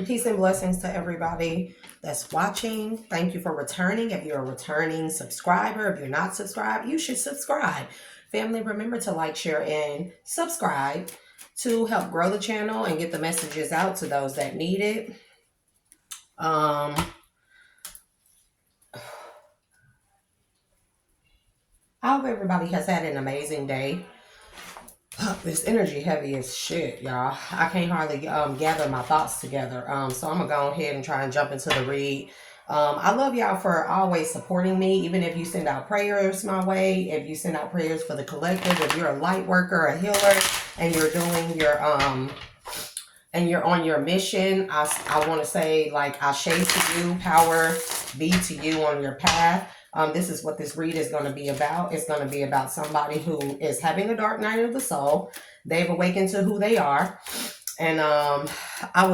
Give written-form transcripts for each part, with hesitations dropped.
Peace and blessings to everybody that's watching. Thank you for returning. If you're a returning subscriber, if you're not subscribed, you should subscribe. Family, remember to like, share, and subscribe to help grow the channel and get the messages out to those that need it. I hope everybody has had an amazing day. This energy heavy as shit, y'all. I can't hardly gather my thoughts together. So I'm gonna go ahead and try and jump into the read. I love y'all for always supporting me, even if you send out prayers my way, if you send out prayers for the collective, if you're a light worker, a healer, and you're doing your and you're on your mission. I want to say, like, ashe to you, power be to you on your path. This is what this read is going to be about. It's going to be about somebody who is having a dark night of the soul. They've awakened to who they are. And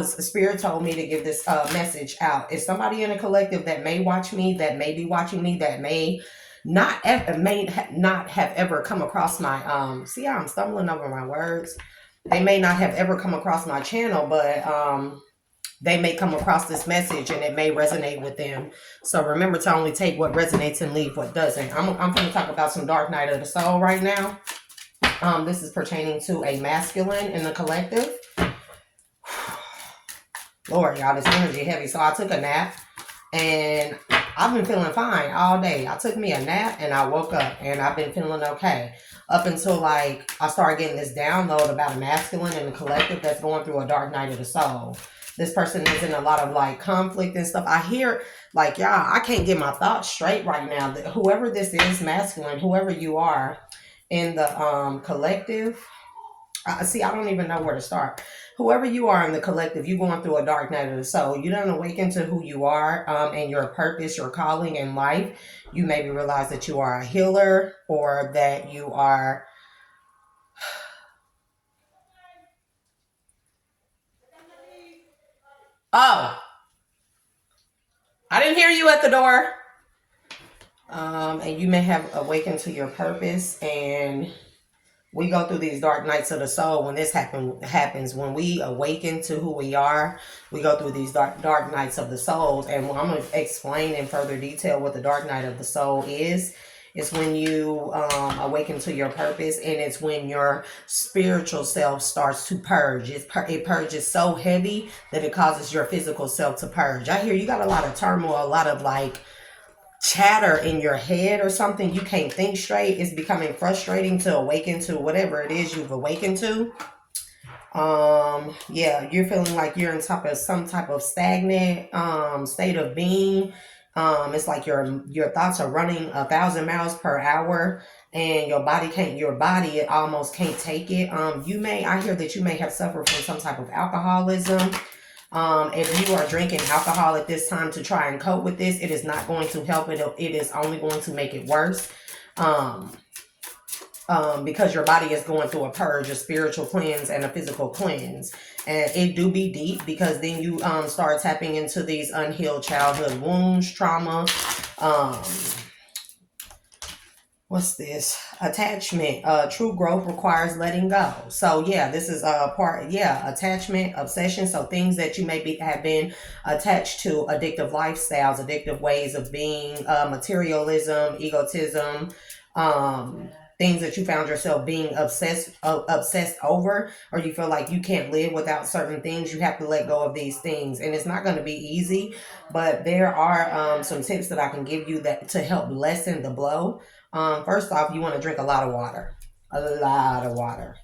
Spirit told me to give this message out. It's somebody in a collective that may watch me, that may be watching me, that may not have ever come across my, see how I'm stumbling over my words? They may not have ever come across my channel, but they may come across this message and it may resonate with them. So remember to only take what resonates and leave what doesn't. I'm going to talk about some dark night of the soul right now. This is pertaining to a masculine in the collective. Lord, y'all, this energy heavy. So I took a nap and I've been feeling fine all day. I took me a nap and I woke up and I've been feeling okay. Up until, like, I started getting this download about a masculine in the collective that's going through a dark night of the soul. This person is in a lot of, like, conflict and stuff. I hear, like, y'all, I can't get my thoughts straight right now. Whoever this is, masculine, whoever you are in the collective, I don't even know where to start. Whoever you are in the collective, you're going through a dark night of the soul. You don't awaken to who you are and your purpose, your calling in life. You maybe realize that you are a healer or that you are... Oh, I didn't hear you at the door. And you may have awakened to your purpose, and we go through these dark nights of the soul. When this happens, when we awaken to who we are, we go through these dark nights of the souls. And I'm going to explain in further detail what the dark night of the soul is. It's when you awaken to your purpose, and it's when your spiritual self starts to purge. It purges so heavy that it causes your physical self to purge. I hear you got a lot of turmoil, a lot of, like, chatter in your head or something. You can't think straight. It's becoming frustrating to awaken to whatever it is you've awakened to. Yeah, you're feeling like you're in some type of stagnant state of being. It's like your thoughts are running 1,000 miles per hour, and your body it almost can't take it. I hear that you may have suffered from some type of alcoholism. If you are drinking alcohol at this time to try and cope with this, it is not going to help. It is only going to make it worse. Because your body is going through a purge, a spiritual cleanse and a physical cleanse. And it do be deep, because then you start tapping into these unhealed childhood wounds, trauma. What's this? Attachment. True growth requires letting go. So yeah, this is a part. Yeah, attachment, obsession. So things that you maybe have been attached to, addictive lifestyles, addictive ways of being, materialism, egotism, things that you found yourself being obsessed over, or you feel like you can't live without certain things. You have to let go of these things, and it's not going to be easy. But there are some tips that I can give you that to help lessen the blow. First off, you want to drink a lot of water. A lot of water.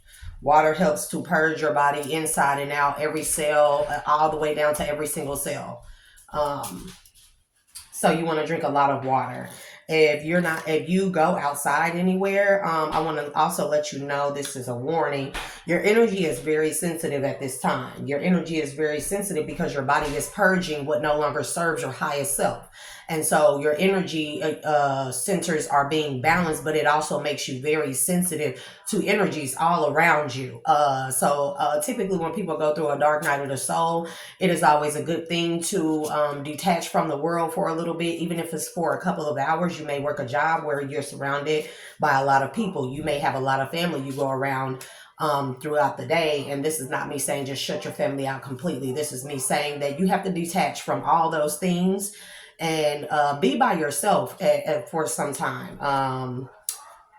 Water helps to purge your body inside and out, every cell, all the way down to every single cell. So you want to drink a lot of water. If you go outside anywhere, I want to also let you know, this is a warning. Your energy is very sensitive at this time. Your energy is very sensitive because your body is purging what no longer serves your highest self. And so your energy centers are being balanced, but it also makes you very sensitive to energies all around you. So typically when people go through a dark night of the soul, it is always a good thing to detach from the world for a little bit, even if it's for a couple of hours. You may work a job where you're surrounded by a lot of people. You may have a lot of family you go around throughout the day. And this is not me saying just shut your family out completely. This is me saying that you have to detach from all those things and be by yourself for some time.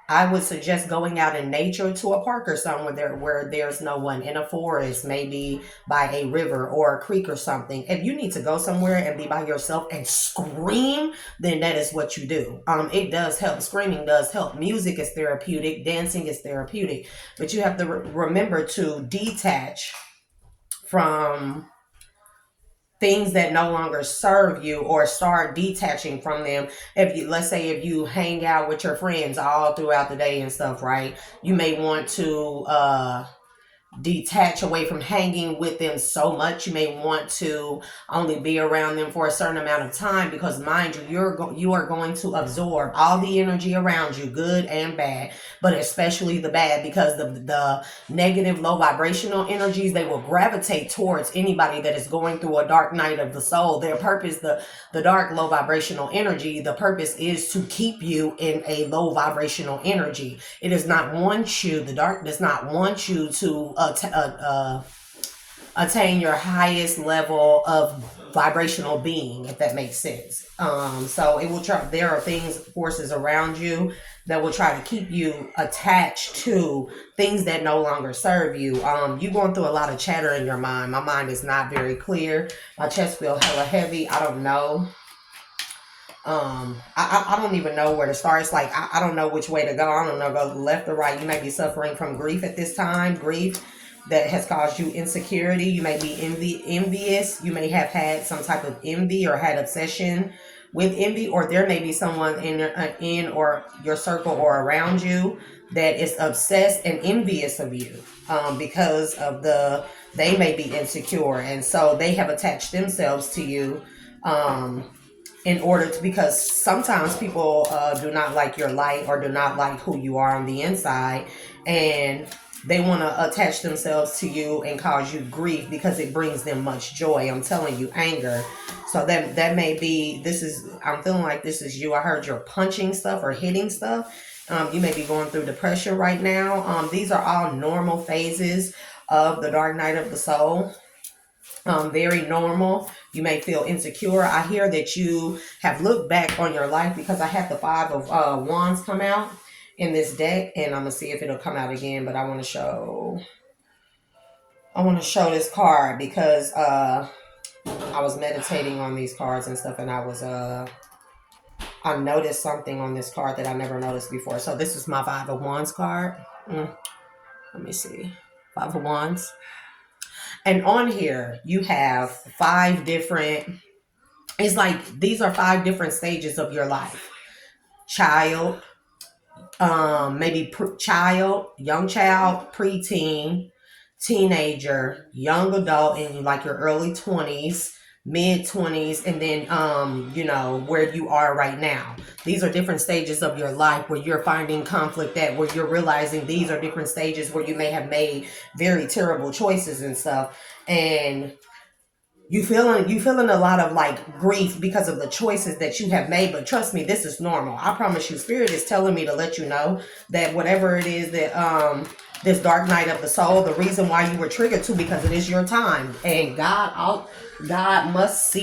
I would suggest going out in nature to a park or somewhere where there's no one, in a forest, maybe by a river or a creek or something. If you need to go somewhere and be by yourself and scream, then that is what you do. It does help. Screaming does help. Music is therapeutic. Dancing is therapeutic. But you have to remember to detach from things that no longer serve you, or start detaching from them. If you, let's say if you hang out with your friends all throughout the day and stuff, right, you may want to detach away from hanging with them so much. You may want to only be around them for a certain amount of time, because mind you, you are going to absorb all the energy around you, good and bad, but especially the bad, because the negative, low vibrational energies, they will gravitate towards anybody that is going through a dark night of the soul. Their purpose, the dark, low vibrational energy, the purpose is to keep you in a low vibrational energy. It does not want you, the dark does not want you to attain your highest level of vibrational being, if that makes sense. So it will try, there are things, forces around you that will try to keep you attached to things that no longer serve you. You going through a lot of chatter in your mind. My mind is not very clear. My chest feels hella heavy. I don't know. I don't even know where to start. It's like I don't know which way to go. I don't know, go left or right. You may be suffering from grief at this time. Grief that has caused you insecurity. You may be envious. You may have had some type of envy or had obsession with envy, or there may be someone in or your circle or around you that is obsessed and envious of you, because of they may be insecure, and so they have attached themselves to you. In order to, because sometimes people do not like your light, or do not like who you are on the inside, and they want to attach themselves to you and cause you grief because it brings them much joy. I'm telling you, anger. So that may be, I'm feeling like this is you. I heard you're punching stuff or hitting stuff. You may be going through depression right now. These are all normal phases of the dark night of the soul. Very normal. You may feel insecure. I hear that you have looked back on your life, because I had the 5 of Wands come out in this deck, and I'm gonna see if it'll come out again. But I want to show this card, because I was meditating on these cards and stuff, and I noticed something on this card that I never noticed before. So this is my 5 of Wands card. Let me see. 5 of Wands. And on here, you have 5 different, it's like these are 5 different stages of your life. Child, maybe child, young child, preteen, teenager, young adult in like your early 20s, mid 20s, and then where you are right now. These are different stages of your life where you're finding conflict at, where you're realizing these are different stages where you may have made very terrible choices and stuff, and you feeling a lot of like grief because of the choices that you have made. But trust me, this is normal. I promise you, Spirit is telling me to let you know that whatever it is that this dark night of the soul, the reason why you were triggered to, because it is your time, and God must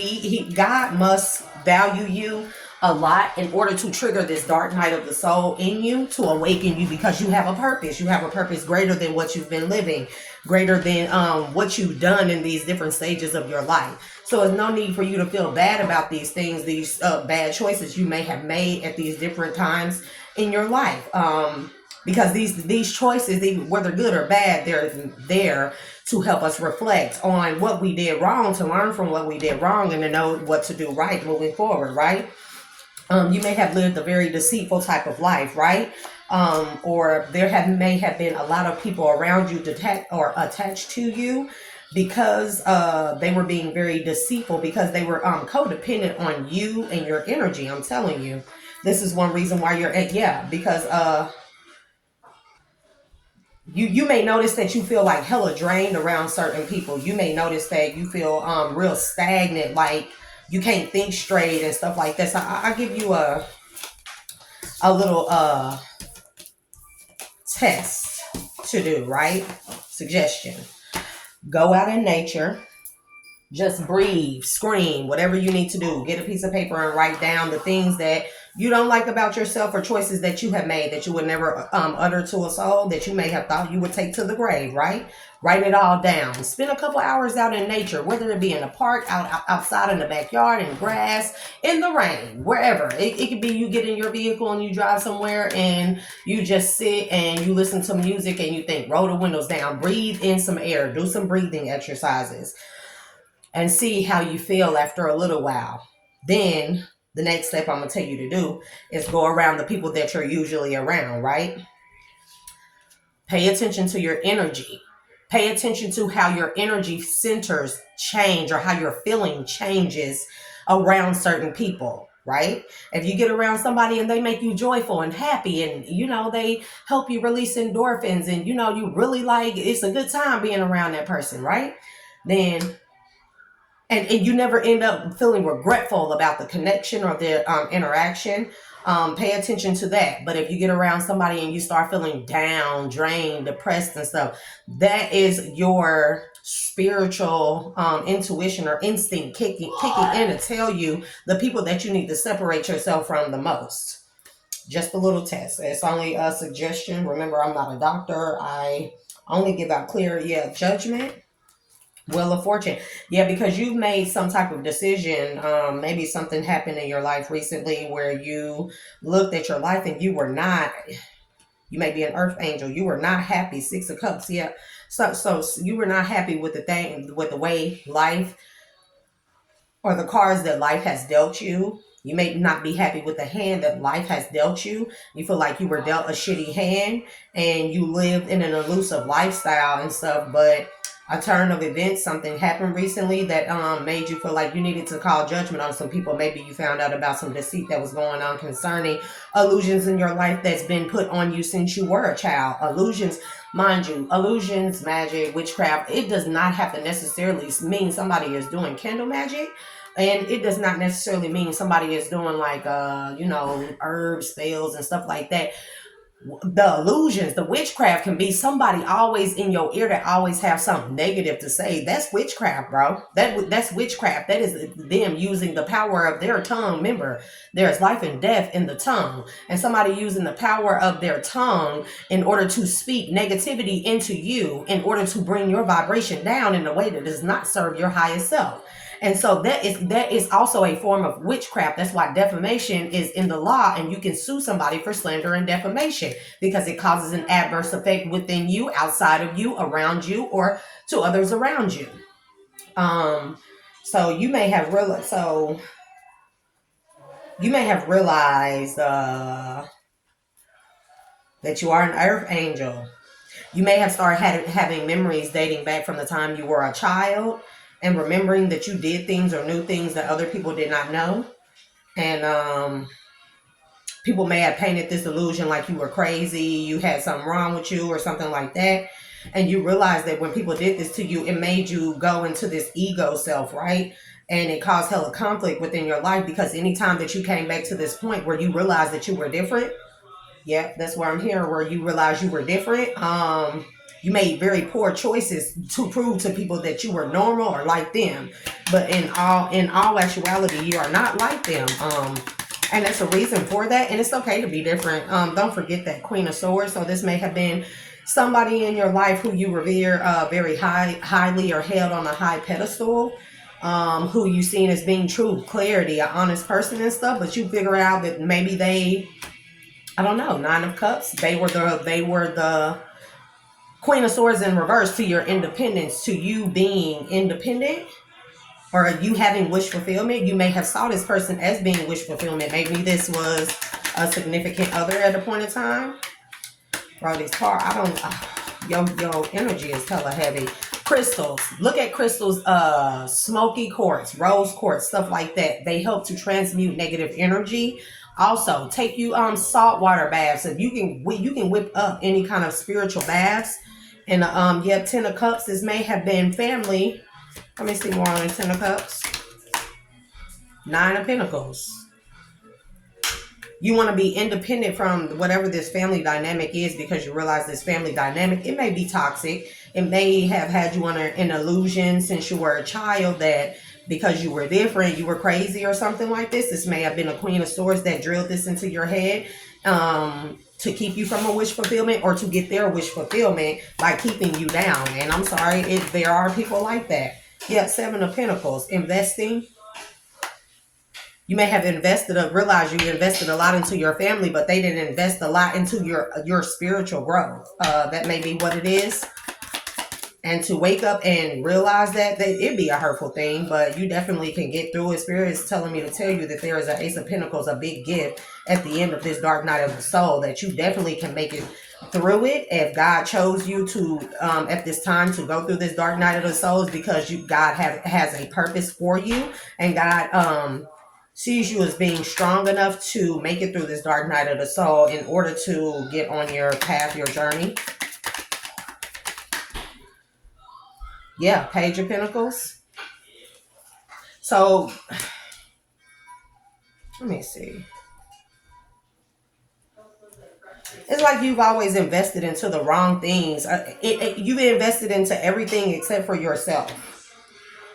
value you a lot in order to trigger this dark night of the soul in you, to awaken you, because you have a purpose. You have a purpose greater than what you've been living, greater than what you've done in these different stages of your life. So there's no need for you to feel bad about these things, these bad choices you may have made at these different times in your life. Because these choices, whether good or bad, they're there to help us reflect on what we did wrong, to learn from what we did wrong, and to know what to do right moving forward, right? You may have lived a very deceitful type of life, right? Or may have been a lot of people around you attached to you, because they were being very deceitful, because they were codependent on you and your energy. I'm telling you, this is one reason why you're because you may notice that you feel like hella drained around certain people. You may notice that you feel real stagnant, like you can't think straight and stuff like that. So I give you a little test. to do, right? Suggestion. Go out in nature. Just breathe, scream, whatever you need to do. Get a piece of paper and write down the things that you don't like about yourself or choices that you have made that you would never utter to a soul, that you may have thought you would take to the grave, right? Write it all down. Spend a couple hours out in nature, whether it be in a park, outside in the backyard, in grass, in the rain, wherever. It could be you get in your vehicle and you drive somewhere and you just sit and you listen to music and you think, roll the windows down, breathe in some air, do some breathing exercises, and see how you feel after a little while. Then the next step I'm going to tell you to do is go around the people that you're usually around, right? Pay attention to your energy. Pay attention to how your energy centers change or how your feeling changes around certain people, right? If you get around somebody and they make you joyful and happy and, they help you release endorphins and, you really like, it's a good time being around that person, right? Then and you never end up feeling regretful about the connection or the interaction. Pay attention to that. But if you get around somebody and you start feeling down, drained, depressed and stuff, that is your spiritual intuition or instinct kicking in to tell you the people that you need to separate yourself from the most. Just a little test. It's only a suggestion. Remember, I'm not a doctor. I only give out clear, judgment. Wheel of Fortune. Yeah, because you've made some type of decision. Maybe something happened in your life recently where you looked at your life and you may be an earth angel. You were not happy. 6 of Cups. Yeah. So you were not happy with the way life or the cards that life has dealt you. You may not be happy with the hand that life has dealt you. You feel like you were dealt a shitty hand and you lived in an elusive lifestyle and stuff, but a turn of events, something happened recently that made you feel like you needed to call judgment on some people. Maybe you found out about some deceit that was going on concerning illusions in your life that's been put on you since you were a child. Illusions, mind you, illusions, magic, witchcraft, it does not have to necessarily mean somebody is doing candle magic. And it does not necessarily mean somebody is doing like, herbs, spells and stuff like that. The illusions, the witchcraft can be somebody always in your ear that always have something negative to say. That's witchcraft, bro. That's witchcraft. That is them using the power of their tongue. Remember, there's life and death in the tongue. And somebody using the power of their tongue in order to speak negativity into you, in order to bring your vibration down in a way that does not serve your highest self. And so that is also a form of witchcraft. That's why defamation is in the law, and you can sue somebody for slander and defamation because it causes an adverse effect within you, outside of you, around you, or to others around you. So you may have realized. That you are an earth angel. You may have started having memories dating back from the time you were a child, and remembering that you did things or knew things that other people did not know. And people may have painted this illusion like you were crazy, you had something wrong with you or something like that. And you realize that when people did this to you, it made you go into this ego self, right? And it caused hella conflict within your life, because anytime that you came back to this point where you realized that you were different, that's where I'm here, where you realize you were different. You made very poor choices to prove to people that you were normal or like them. But in all actuality, you are not like them. And there's a reason for that. And it's okay to be different. Don't forget that Queen of Swords. So this may have been somebody in your life who you revere very highly or held on a high pedestal. Who you seen as being true, clarity, an honest person and stuff. But you figure out that maybe they, I don't know, 9 of Cups. They were the Queen of Swords in reverse to your independence, to you being independent, or you having wish fulfillment. You may have saw this person as being wish fulfillment. Maybe this was a significant other at a point in time. Bro, these cards, your energy is hella heavy. Crystals. Look at crystals, smoky quartz, rose quartz, stuff like that. They help to transmute negative energy. Also, take you saltwater baths. If you can whip up any kind of spiritual baths. And 10 of Cups. This may have been family. Let me see more on 10 of Cups. 9 of Pentacles. You want to be independent from whatever this family dynamic is, because you realize this family dynamic, it may be toxic. It may have had you under an illusion since you were a child that because you were different, you were crazy or something like this. This may have been a Queen of Swords that drilled this into your head to keep you from a wish fulfillment, or to get their wish fulfillment by keeping you down. And I'm sorry, there are people like that. Yeah, Seven of Pentacles. Investing. You may have realized you invested a lot into your family, but they didn't invest a lot into your spiritual growth. That may be what it is. And to wake up and realize that it'd be a hurtful thing, but you definitely can get through it. Spirit is telling me to tell you that there is an Ace of Pentacles, a big gift at the end of this dark night of the soul, that you definitely can make it through it. If God chose you to at this time to go through this dark night of the souls, because God has a purpose for you, and God sees you as being strong enough to make it through this dark night of the soul in order to get on your path, your journey. Yeah, Page of Pentacles. So, let me see. It's like you've always invested into the wrong things. You've invested into everything except for yourself.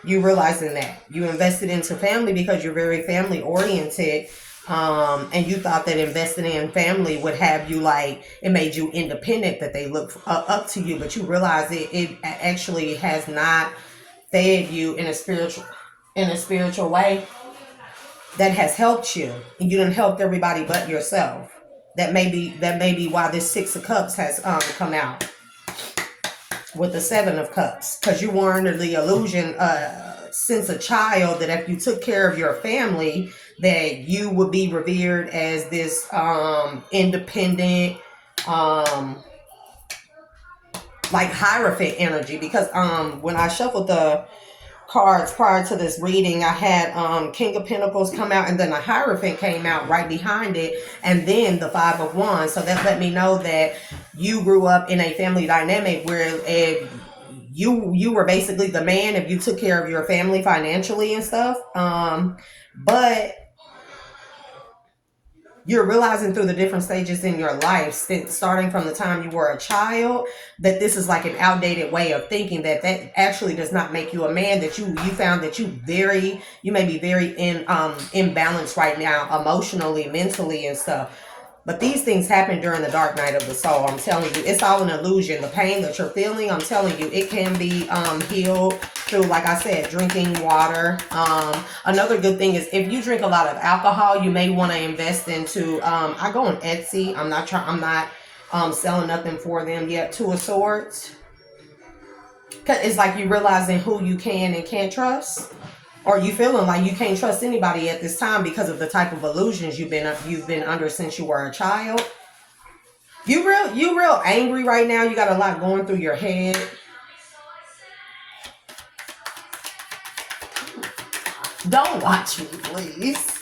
You realizing that. You invested into family because you're very family oriented. And you thought that investing in family would have you it made you independent, that they look up to you. But you realize it actually has not fed you in a spiritual way that has helped you, and you done helped everybody but yourself. That may be why this Six of Cups has come out with the Seven of Cups, because you were under the illusion since a child that if you took care of your family, that you would be revered as this independent Hierophant energy. Because when I shuffled the cards prior to this reading, I had King of Pentacles come out, and then the Hierophant came out right behind it, and then the Five of Wands. So that let me know that you grew up in a family dynamic where you were basically the man if you took care of your family financially and stuff. But you're realizing through the different stages in your life, starting from the time you were a child, that this is like an outdated way of thinking, that actually does not make you a man. That you found that you may be very imbalanced right now, emotionally, mentally, and stuff. But these things happen during the dark night of the soul. I'm telling you, it's all an illusion. The pain that you're feeling, I'm telling you, it can be healed through, like I said, drinking water. Another good thing is if you drink a lot of alcohol, you may want to invest into, I go on Etsy. I'm not selling nothing for them yet. Two of Swords. Cause it's like you realizing who you can and can't trust. Or you feeling like you can't trust anybody at this time because of the type of illusions you've been under since you were a child. You real angry right now. You got a lot going through your head. Don't watch me, please.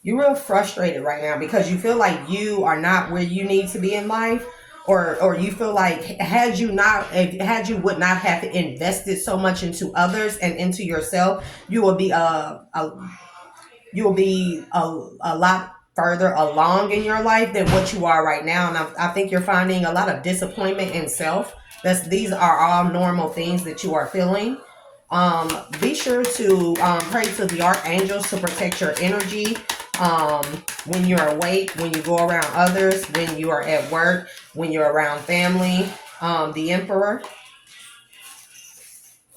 You're real frustrated right now because you feel like you are not where you need to be in life. Or you feel like had you would not have invested so much into others and into yourself, you will be a lot further along in your life than what you are right now. And I think you're finding a lot of disappointment in self. These are all normal things that you are feeling. Be sure to pray to the archangels to protect your energy. When you're awake, when you go around others, when you are at work, when you're around family. The Emperor.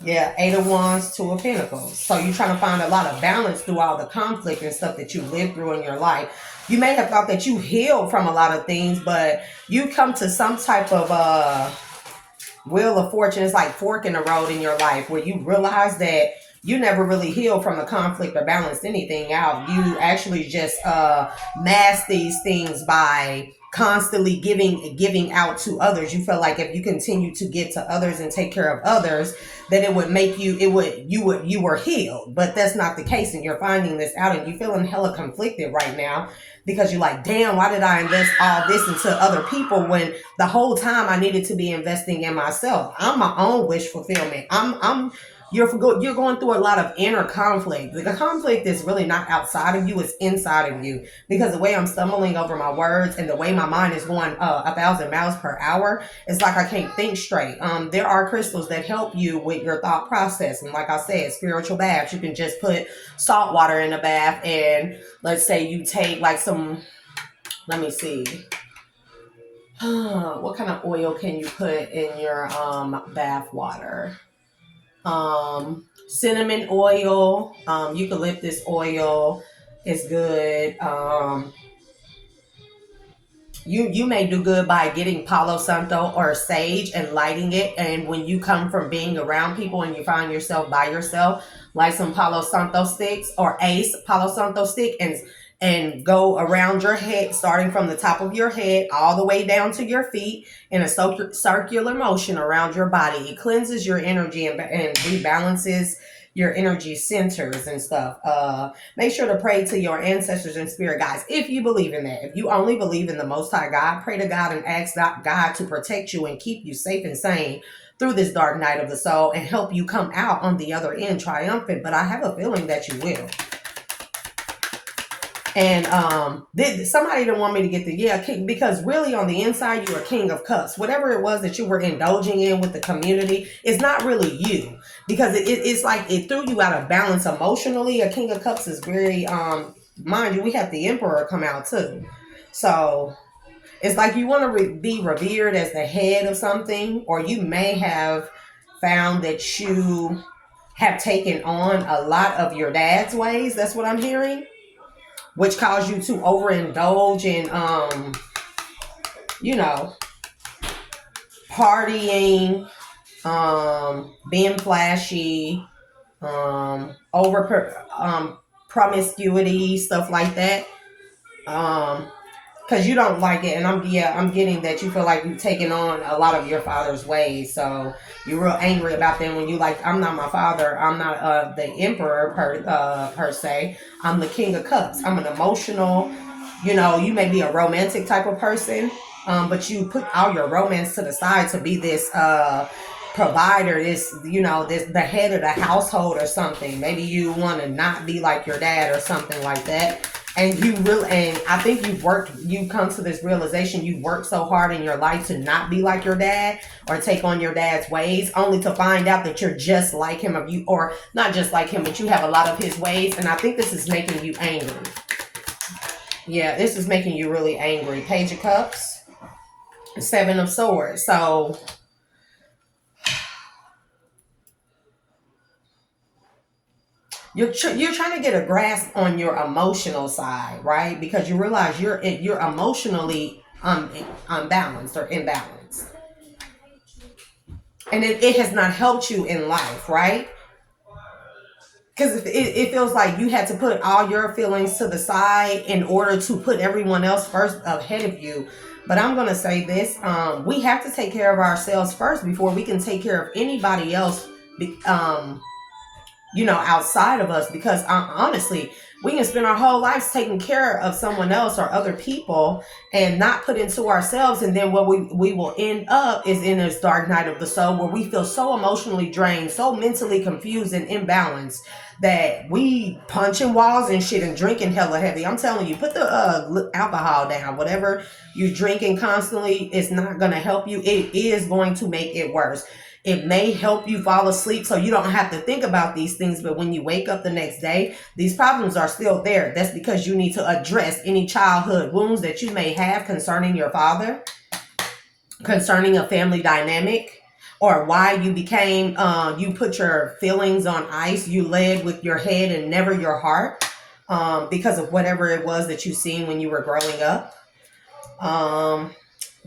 Yeah, Eight of Wands, Two of Pentacles. So you're trying to find a lot of balance through all the conflict and stuff that you lived through in your life. You may have thought that you healed from a lot of things, but you come to some type of wheel of fortune. It's like fork in the road in your life where you realize that you never really healed from the conflict or balanced anything out. You actually just mask these things by constantly giving out to others. You feel like if you continue to get to others and take care of others, that it would make you were healed. But that's not the case, and you're finding this out, and you're feeling hella conflicted right now because you're like, damn, why did I invest all this into other people when the whole time I needed to be investing in myself? I'm my own wish fulfillment. I'm you're going through a lot of inner conflict. The conflict is really not outside of you; it's inside of you. Because the way I'm stumbling over my words and the way my mind is going 1,000 miles per hour, it's like I can't think straight. There are crystals that help you with your thought process, and like I said, spiritual baths. You can just put salt water in a bath, and let's say you take like some. Let me see. What kind of oil can you put in your bath water? Cinnamon oil, eucalyptus oil is good. You may do good by getting Palo Santo or sage and lighting it. And when you come from being around people and you find yourself by yourself, light some Palo Santo sticks or Ace Palo Santo stick and go around your head, starting from the top of your head all the way down to your feet in a circular motion around your body. It cleanses your energy and rebalances your energy centers and stuff. Make sure to pray to your ancestors and spirit guides if you believe in that. If you only believe in the Most High God, pray to God and ask God to protect you and keep you safe and sane through this dark night of the soul and help you come out on the other end triumphant. But I have a feeling that you will. And somebody didn't want me to get the king, because really on the inside you are King of Cups. Whatever it was that you were indulging in with the community, it's not really you, because it's like it threw you out of balance emotionally. A King of Cups is very mind you, we have the Emperor come out too, so it's like you want to be revered as the head of something, or you may have found that you have taken on a lot of your dad's ways. That's what I'm hearing, which caused you to overindulge in, partying, being flashy, promiscuity, stuff like that. Because you don't like it, and I'm getting that you feel like you've taken on a lot of your father's ways, so you're real angry about them. When you like, I'm not my father, I'm not the emperor per se. I'm the King of Cups. I'm an emotional, you may be a romantic type of person, but you put all your romance to the side to be this provider, this the head of the household or something. Maybe you want to not be like your dad or something like that. And I think you've come to this realization. You've worked so hard in your life to not be like your dad or take on your dad's ways, only to find out that you're just like him, or not just like him, but you have a lot of his ways. And I think this is making you angry. Yeah, this is making you really angry. Page of Cups, Seven of Swords. So you're trying to get a grasp on your emotional side, right? Because you realize you're emotionally unbalanced or imbalanced, and it has not helped you in life, right? Because it feels like you had to put all your feelings to the side in order to put everyone else first ahead of you. But I'm going to say this. We have to take care of ourselves first before we can take care of anybody else, outside of us. Because honestly, we can spend our whole lives taking care of someone else or other people and not put into ourselves. And then what we will end up is in this dark night of the soul, where we feel so emotionally drained, so mentally confused and imbalanced, that we punching walls and shit and drinking hella heavy. I'm telling you, put the alcohol down. Whatever you're drinking constantly is not going to help you. It is going to make it worse. It may help you fall asleep so you don't have to think about these things, but when you wake up the next day, these problems are still there. That's because you need to address any childhood wounds that you may have concerning your father, concerning a family dynamic, or why you became, you put your feelings on ice. You led with your head and never your heart, because of whatever it was that you seen when you were growing up.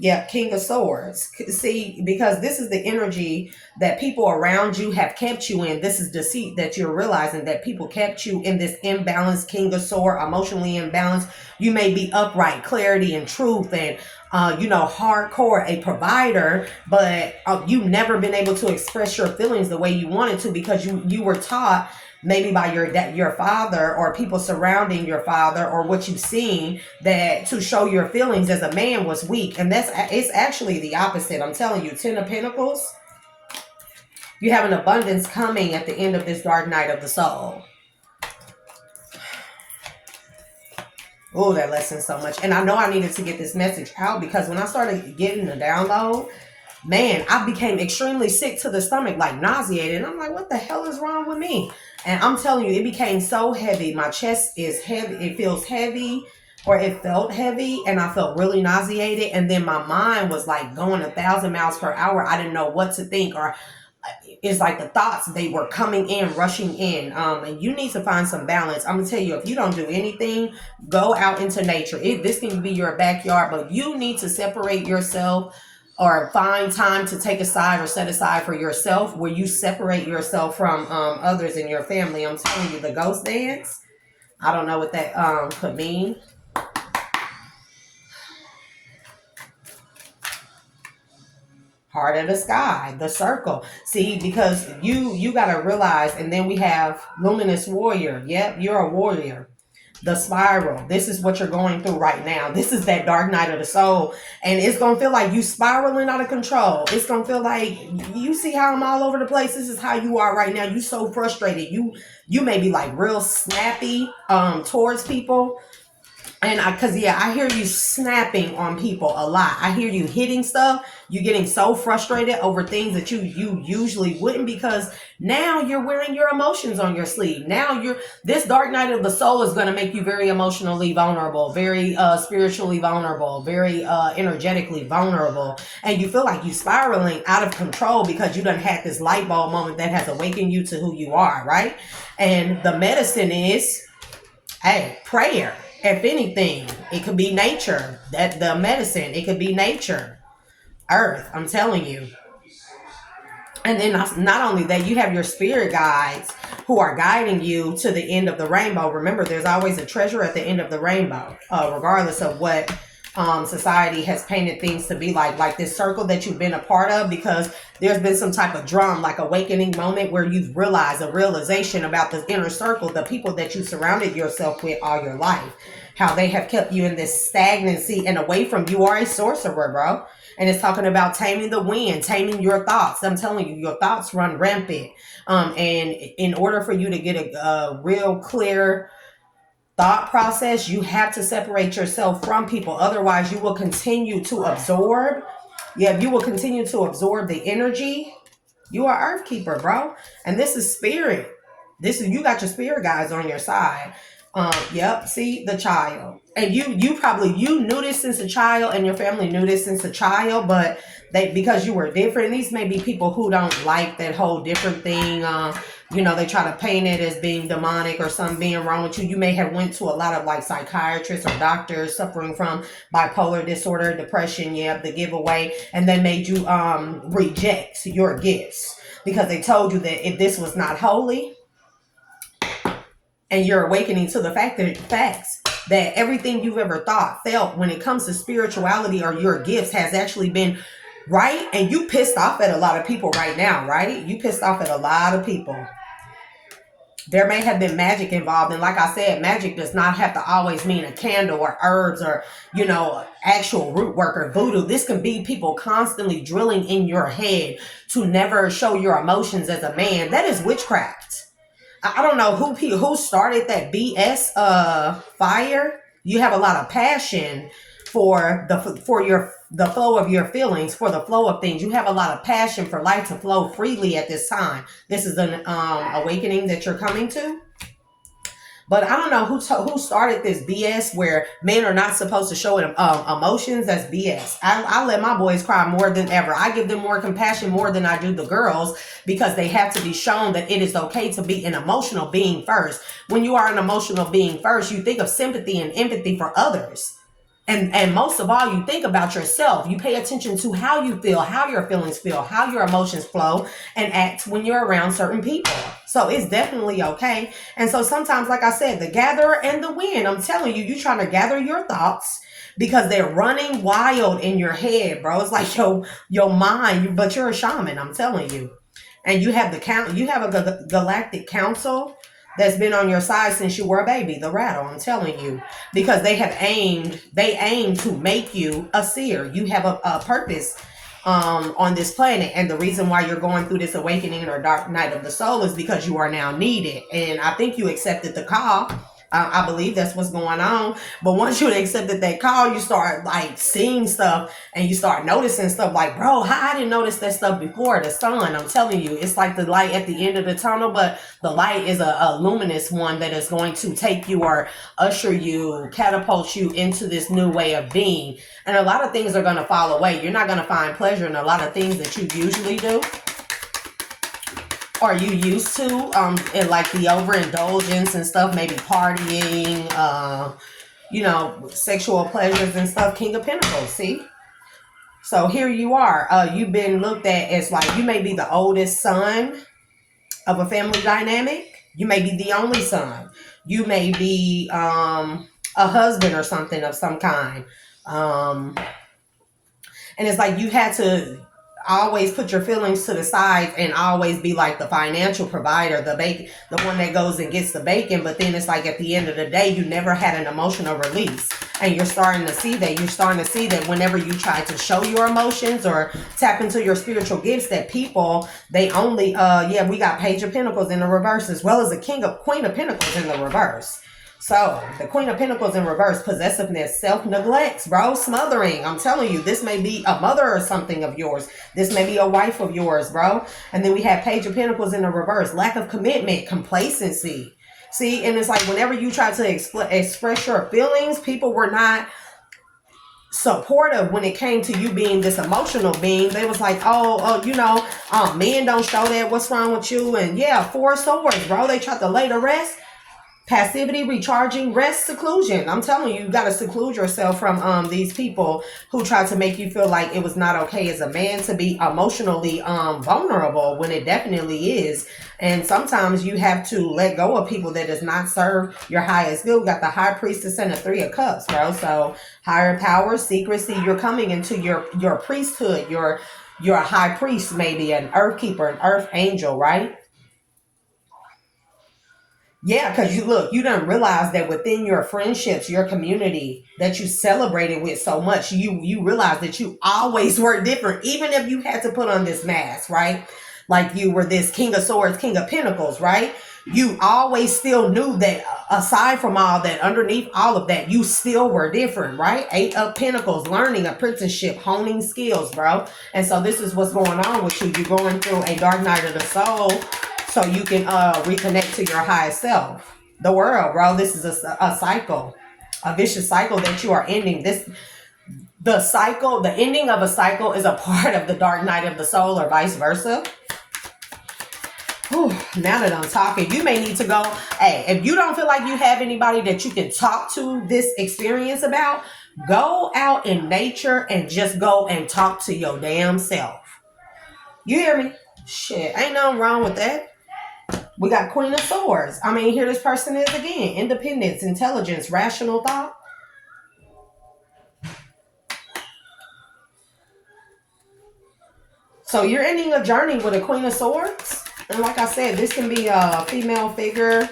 Yeah, King of Swords. See, because this is the energy that people around you have kept you in. This is deceit that you're realizing, that people kept you in this imbalanced King of Swords, emotionally imbalanced. You may be upright, clarity and truth, and hardcore, a provider, but you've never been able to express your feelings the way you wanted to, because you were taught, maybe by your father or people surrounding your father, or what you've seen, that to show your feelings as a man was weak. And it's actually the opposite. I'm telling you, Ten of Pentacles. You have an abundance coming at the end of this dark night of the soul. Oh, that lesson so much. And I know I needed to get this message out because when I started getting the download, man, I became extremely sick to the stomach, like nauseated. And I'm like, what the hell is wrong with me? And I'm telling you, it became so heavy. My chest is heavy. It feels heavy, or it felt heavy, and I felt really nauseated. And then my mind was like going 1,000 miles per hour. I didn't know what to think, or it's like the thoughts, they were coming in, rushing in. And you need to find some balance. I'm gonna tell you, if you don't do anything, go out into nature. This can be your backyard, but you need to separate yourself or find time to take aside or set aside for yourself, where you separate yourself from others in your family. I'm telling you, the ghost dance, I don't know what that could mean. Heart of the sky, the circle. See, because you got to realize, and then we have luminous warrior. Yep, you're a warrior. The spiral. This is what you're going through right now. This is that dark night of the soul. And it's going to feel like you spiraling out of control. It's going to feel like, you see how I'm all over the place? This is how you are right now. You so frustrated. You may be like real snappy towards people. And I hear you snapping on people a lot. I hear you hitting stuff. You're getting so frustrated over things that you usually wouldn't, because now you're wearing your emotions on your sleeve. Now this dark night of the soul is going to make you very emotionally vulnerable, very spiritually vulnerable, very energetically vulnerable. And you feel like you're spiraling out of control because you done had this light bulb moment that has awakened you to who you are, right? And the medicine is, prayer. If anything, it could be nature. That the medicine, it could be nature, earth. I'm telling you. And then not only that, you have your spirit guides who are guiding you to the end of the rainbow. Remember, there's always a treasure at the end of the rainbow, regardless of what society has painted things to be like this circle that you've been a part of, because there's been some type of drum, like awakening moment, where you've realized a realization about the inner circle, the people that you surrounded yourself with all your life, how they have kept you in this stagnancy and away from you. Are a sorcerer, bro. And it's talking about taming the wind, taming your thoughts. I'm telling you, your thoughts run rampant. And in order for you to get a real clear thought process, you have to separate yourself from people. Otherwise, you will continue to absorb. Yeah, you will continue to absorb the energy. You are Earth Keeper, bro. And this is spirit. You got your spirit guides on your side. Yep. See, the child. And you knew this since a child, and your family knew this since a child, but because you were different. These may be people who don't like that whole different thing. They try to paint it as being demonic or something being wrong with you. You may have went to a lot of like psychiatrists or doctors suffering from bipolar disorder, depression, the giveaway, and they made you reject your gifts because they told you that if this was not holy. And you're awakening to the facts that everything you've ever thought, felt when it comes to spirituality or your gifts has actually been right. And you pissed off at a lot of people right now, right? You pissed off at a lot of people. There may have been magic involved. And like I said, magic does not have to always mean a candle or herbs or, actual root work or voodoo. This can be people constantly drilling in your head to never show your emotions as a man. That is witchcraft. I don't know who started that BS fire. You have a lot of passion for the flow of your feelings, for the flow of things. You have a lot of passion for life to flow freely at this time. This is an awakening that you're coming to. But I don't know who started this BS where men are not supposed to show emotions. That's BS. I let my boys cry more than ever. I give them more compassion more than I do the girls, because they have to be shown that it is okay to be an emotional being first. When you are an emotional being first, you think of sympathy and empathy for others. And most of all, you think about yourself. You pay attention to how you feel, how your feelings feel, how your emotions flow and act when you're around certain people. So it's definitely okay. And so sometimes, like I said, the gatherer and the wind, I'm telling you, you're trying to gather your thoughts because they're running wild in your head, bro. It's like your mind, but you're a shaman, I'm telling you. And you have you have a galactic council that's been on your side since you were a baby, the rattle, I'm telling you, because they aim to make you a seer. You have a purpose on this planet. And the reason why you're going through this awakening or dark night of the soul is because you are now needed. And I think you accepted the call. I believe that's what's going on. But once you accepted that call, you start like seeing stuff and you start noticing stuff like, bro, I didn't notice that stuff before. The sun, I'm telling you, it's like the light at the end of the tunnel, but the light is a luminous one that is going to take you or usher you, catapult you into this new way of being. And a lot of things are going to fall away. You're not going to find pleasure in a lot of things that you usually do or you used to, and like the overindulgence and stuff, maybe partying, sexual pleasures and stuff. King of Pentacles, see? So here you are. You've been looked at as like, you may be the oldest son of a family dynamic. You may be the only son. You may be a husband or something of some kind. And it's like you had to always put your feelings to the side and always be like the financial provider, the one that goes and gets the bacon. But then it's like at the end of the day, you never had an emotional release. And you're starting to see that. You're starting to see that whenever you try to show your emotions or tap into your spiritual gifts, that people, they only, we got Page of Pentacles in the reverse as well as the Queen of Pentacles in the reverse. So, the Queen of Pentacles in reverse, possessiveness, self-neglect, bro, smothering. I'm telling you, this may be a mother or something of yours. This may be a wife of yours, bro. And then we have Page of Pentacles in the reverse, lack of commitment, complacency. See, and it's like whenever you try to express your feelings, people were not supportive when it came to you being this emotional being. They was like, men don't show that. What's wrong with you? And yeah, 4 swords, bro. They tried to lay to rest. Passivity, recharging, rest, seclusion. I'm telling you, you got to seclude yourself from these people who try to make you feel like it was not okay as a man to be emotionally vulnerable when it definitely is. And sometimes you have to let go of people that does not serve your highest good. We got the High Priestess and the 3 of Cups, bro. So higher power, secrecy. You're coming into your priesthood. You're a high priest, maybe an earth keeper, an earth angel, right? Yeah, because you don't realize that within your friendships, your community that you celebrated with so much, you realize that you always were different, even if you had to put on this mask, right? Like you were this King of Swords, King of Pentacles, right? You always still knew that aside from all that, underneath all of that, you still were different, right? 8 of Pentacles, learning, apprenticeship, honing skills, bro. And so this is what's going on with you. You're going through a dark night of the soul, so you can reconnect to your highest self. The world, bro. This is a cycle, a vicious cycle that you are ending. The ending of a cycle is a part of the dark night of the soul, or vice versa. Whew, now that I'm talking, you may need to go. Hey, if you don't feel like you have anybody that you can talk to this experience about, go out in nature and just go and talk to your damn self. You hear me? Shit, ain't nothing wrong with that. We got Queen of Swords. I mean, here this person is again. Independence, intelligence, rational thought. So you're ending a journey with a Queen of Swords. And like I said, this can be a female figure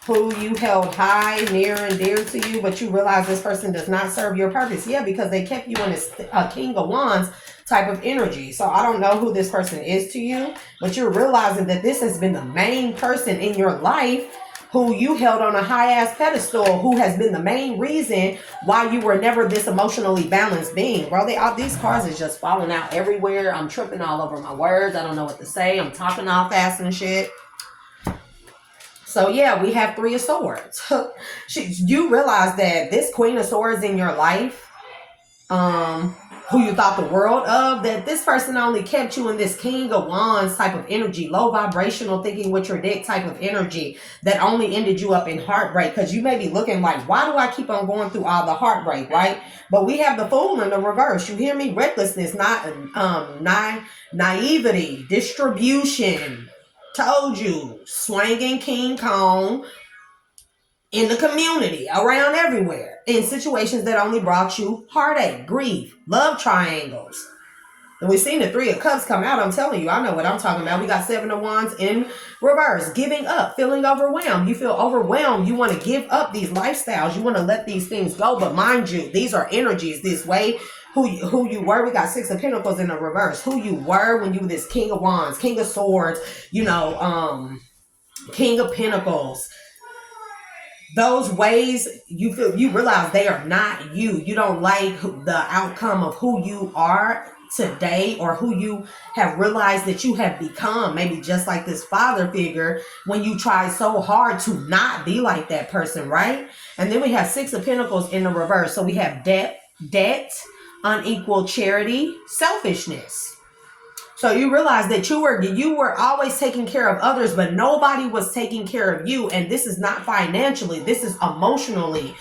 who you held high, near and dear to you, but you realize this person does not serve your purpose. Yeah, because they kept you in a King of Wands type of energy. So I don't know who this person is to you, but you're realizing that this has been the main person in your life who you held on a high-ass pedestal, who has been the main reason why you were never this emotionally balanced being. Bro, these cards is just falling out everywhere. I'm tripping all over my words. I don't know what to say. I'm talking all fast and shit. So yeah, we have 3 of Swords. You realize that this Queen of Swords in your life, who you thought the world of, that this person only kept you in this King of Wands type of energy, low vibrational, thinking with your dick type of energy, that only ended you up in heartbreak. Because you may be looking like, why do I keep on going through all the heartbreak, right? But we have the Fool in the reverse. You hear me? Recklessness, naivety, distribution. Told you, swinging King Kong in the community, around everywhere, in situations that only brought you heartache, grief, love triangles. And we've seen the 3 of Cups come out. I'm telling you, I know what I'm talking about. We got 7 of Wands in reverse, giving up, feeling overwhelmed. You feel overwhelmed. You want to give up these lifestyles. You want to let these things go. But mind you, these are energies. This way, who you were. We got Six of Pentacles in the reverse. Who you were when you were this King of Wands, King of Swords, you know, King of Pentacles. Those ways you realize they are not you. You don't like the outcome of who you are today, or who you have realized that you have become. Maybe just like this father figure, when you try so hard to not be like that person, right? And then we have Six of Pentacles in the reverse. So we have debt, unequal charity, selfishness. So you realize that you were always taking care of others, but nobody was taking care of you. And this is not financially. This is emotionally.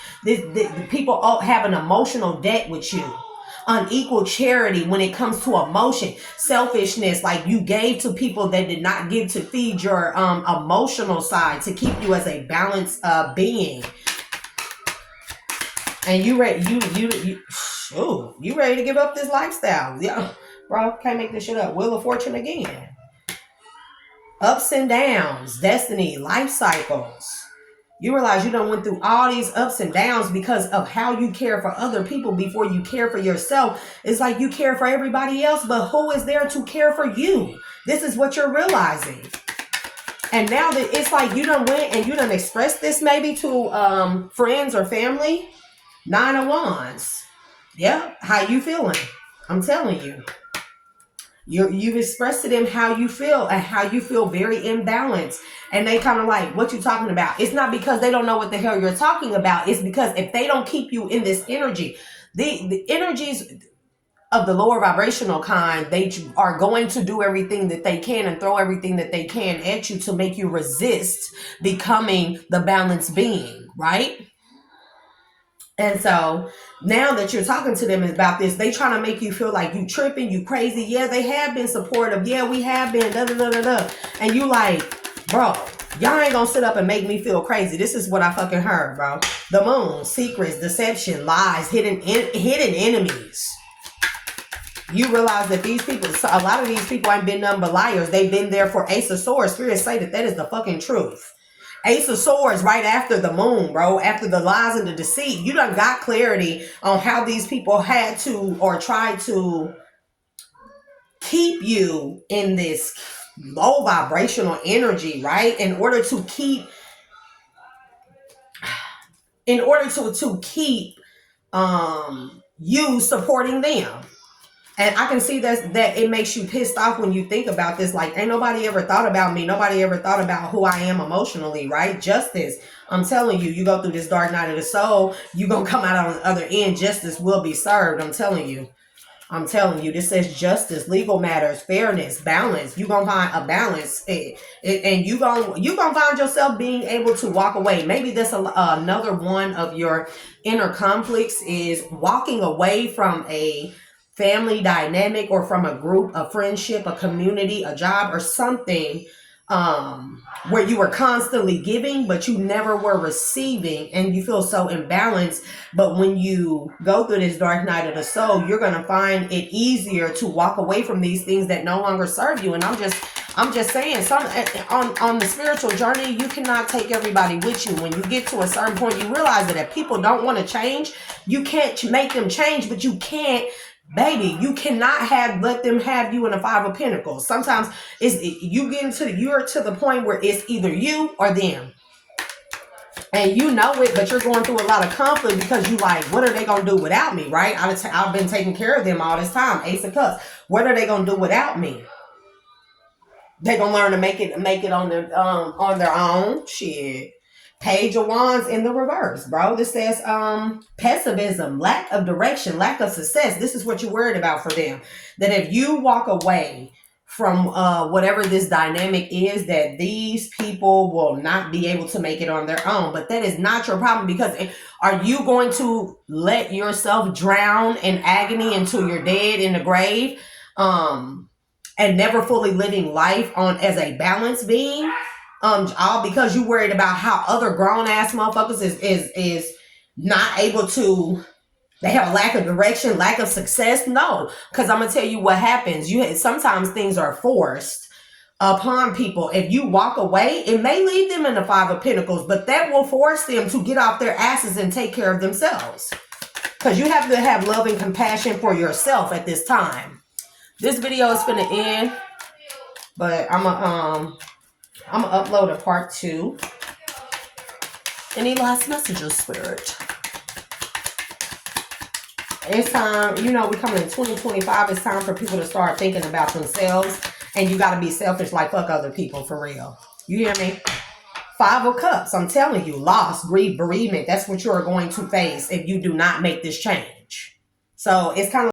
People all have an emotional debt with you. Unequal charity when it comes to emotion. Selfishness, like you gave to people that did not give to feed your emotional side, to keep you as a balanced being. And you ready to give up this lifestyle. Yeah. Bro, can't make this shit up. Wheel of Fortune again. Ups and downs, destiny, life cycles. You realize you done went through all these ups and downs because of how you care for other people before you care for yourself. It's like you care for everybody else, but who is there to care for you? This is what you're realizing. And now that it's like you done went and you done expressed this maybe to friends or family. Nine of Wands. Yeah, how you feeling? I'm telling you. You've expressed to them how you feel, and how you feel very imbalanced. And they kind of like, what you talking about? It's not because they don't know what the hell you're talking about. It's because if they don't keep you in this energy, the energies of the lower vibrational kind, they are going to do everything that they can and throw everything that they can at you to make you resist becoming the balanced being, right? And so now that you're talking to them about this, they trying to make you feel like you tripping, you crazy. Yeah, they have been supportive. Yeah, we have been. Da, da, da, da, da. And you like, bro, y'all ain't gonna sit up and make me feel crazy. This is what I fucking heard, bro. The moon, secrets, deception, lies, hidden enemies. You realize that these people, a lot of these people ain't been nothing but liars. They've been there for Ace of Swords. Spirits say that is the fucking truth. Ace of Swords right after the moon, bro. After the lies and the deceit. You done got clarity on how these people had to or tried to keep you in this low vibrational energy, right? In order to keep you supporting them. And I can see that it makes you pissed off when you think about this. Like, ain't nobody ever thought about me. Nobody ever thought about who I am emotionally, right? Justice. I'm telling you, you go through this dark night of the soul, you going to come out on the other end. Justice will be served. I'm telling you. This says justice, legal matters, fairness, balance. You're going to find a balance. And you're going to find yourself being able to walk away. Maybe that's another one of your inner conflicts, is walking away from a family dynamic or from a group, a friendship, a community, a job, or something where you were constantly giving, but you never were receiving, and you feel so imbalanced. But when you go through this dark night of the soul, you're going to find it easier to walk away from these things that no longer serve you. And I'm just saying, on the spiritual journey, you cannot take everybody with you. When you get to a certain point, you realize that if people don't want to change, you can't make them change, but you can't. Baby, you cannot let them have you in a Five of Pentacles. Sometimes you're to the point where it's either you or them. And you know it, but you're going through a lot of conflict because you like, what are they going to do without me, right? I've been taking care of them all this time. Ace of Cups. What are they going to do without me? They going to learn to make it on their own. Shit. Page of Wands in the reverse, bro. This says pessimism, lack of direction, lack of success. This is what you're worried about for them. That if you walk away from whatever this dynamic is, that these people will not be able to make it on their own. But that is not your problem, because are you going to let yourself drown in agony until you're dead in the grave, and never fully living life as a balanced being? All because you worried about how other grown ass motherfuckers is not able to. They have a lack of direction, lack of success. No, because I'm gonna tell you what happens. Sometimes things are forced upon people. If you walk away, it may leave them in the Five of Pentacles, but that will force them to get off their asses and take care of themselves. because you have to have love and compassion for yourself at this time. This video is gonna end, but I'm gonna upload a part 2. Any last messages, Spirit? It's time, you know, we coming in 2025. It's time for people to start thinking about themselves. And you got to be selfish like fuck other people, for real. You hear me? 5 of Cups. I'm telling you, loss, grief, bereavement. That's what you're going to face if you do not make this change. So it's kind of